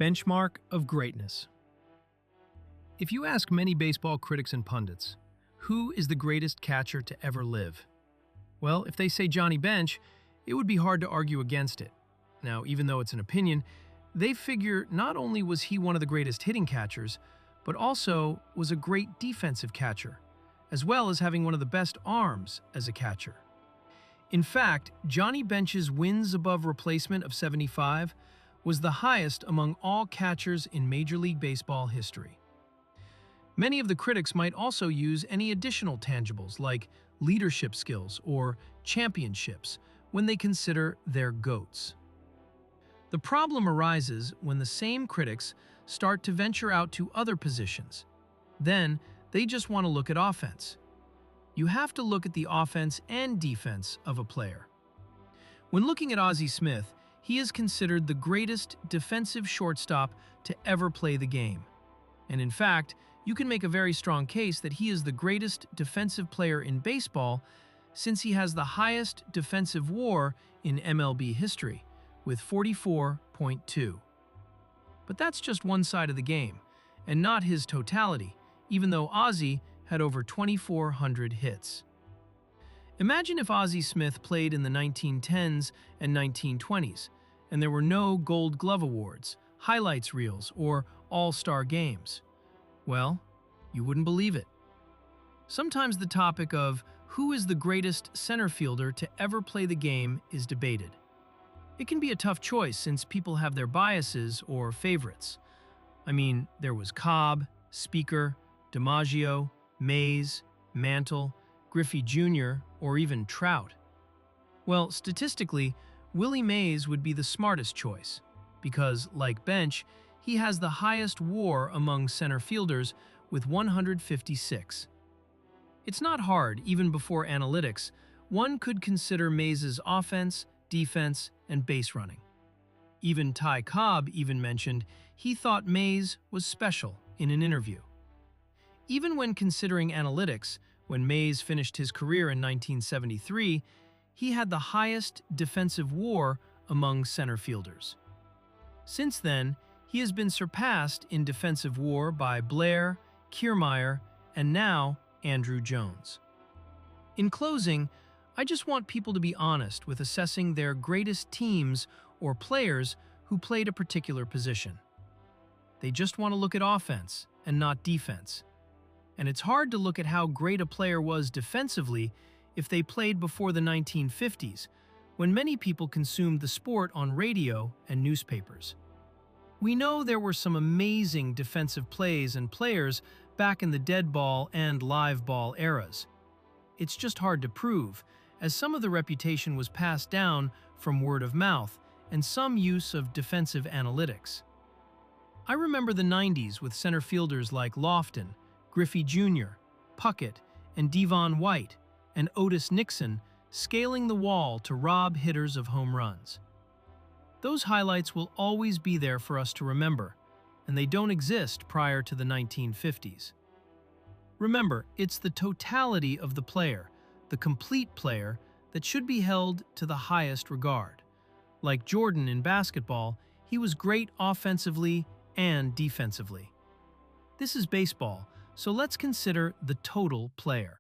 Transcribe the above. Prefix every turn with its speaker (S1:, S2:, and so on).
S1: Benchmark of greatness. If you ask many baseball critics and pundits, who is the greatest catcher to ever live? Well, if they say Johnny Bench, it would be hard to argue against it. Now, even though it's an opinion, they figure not only was he one of the greatest hitting catchers, but also was a great defensive catcher, as well as having one of the best arms as a catcher. In fact, Johnny Bench's wins above replacement of 75 was the highest among all catchers in Major League Baseball history. Many of the critics might also use any additional tangibles like leadership skills or championships when they consider their GOATs. The problem arises when the same critics start to venture out to other positions. Then, they just want to look at offense. You have to look at the offense and defense of a player. When looking at Ozzie Smith, he is considered the greatest defensive shortstop to ever play the game. And in fact, you can make a very strong case that he is the greatest defensive player in baseball since he has the highest defensive WAR in MLB history, with 44.2. But that's just one side of the game, and not his totality, even though Ozzie had over 2,400 hits. Imagine if Ozzie Smith played in the 1910s and 1920s, and there were no Gold Glove Awards, highlights reels, or all-star games. Well, you wouldn't believe it. Sometimes the topic of who is the greatest center fielder to ever play the game is debated. It can be a tough choice since people have their biases or favorites. I mean, there was Cobb, Speaker, DiMaggio, Mays, Mantle, Griffey Jr., or even Trout. Well, statistically, Willie Mays would be the smartest choice, because, like Bench, he has the highest WAR among center fielders with 156. It's not hard, even before analytics, one could consider Mays's offense, defense, and base running. Even Ty Cobb even mentioned he thought Mays was special in an interview. Even when considering analytics, when Mays finished his career in 1973, he had the highest defensive WAR among center fielders. Since then, he has been surpassed in defensive WAR by Blair, Kiermaier, and now Andruw Jones. In closing, I just want people to be honest with assessing their greatest teams or players who played a particular position. They just want to look at offense and not defense. And it's hard to look at how great a player was defensively if they played before the 1950s, when many people consumed the sport on radio and newspapers. We know there were some amazing defensive plays and players back in the dead ball and live ball eras. It's just hard to prove, as some of the reputation was passed down from word of mouth and some use of defensive analytics. I remember the 90s with center fielders like Lofton, Griffey Jr., Puckett, and Devon White, and Otis Nixon scaling the wall to rob hitters of home runs. Those highlights will always be there for us to remember, and they don't exist prior to the 1950s. Remember, it's the totality of the player, the complete player, that should be held to the highest regard. Like Jordan in basketball, he was great offensively and defensively. This is baseball, so let's consider the total player.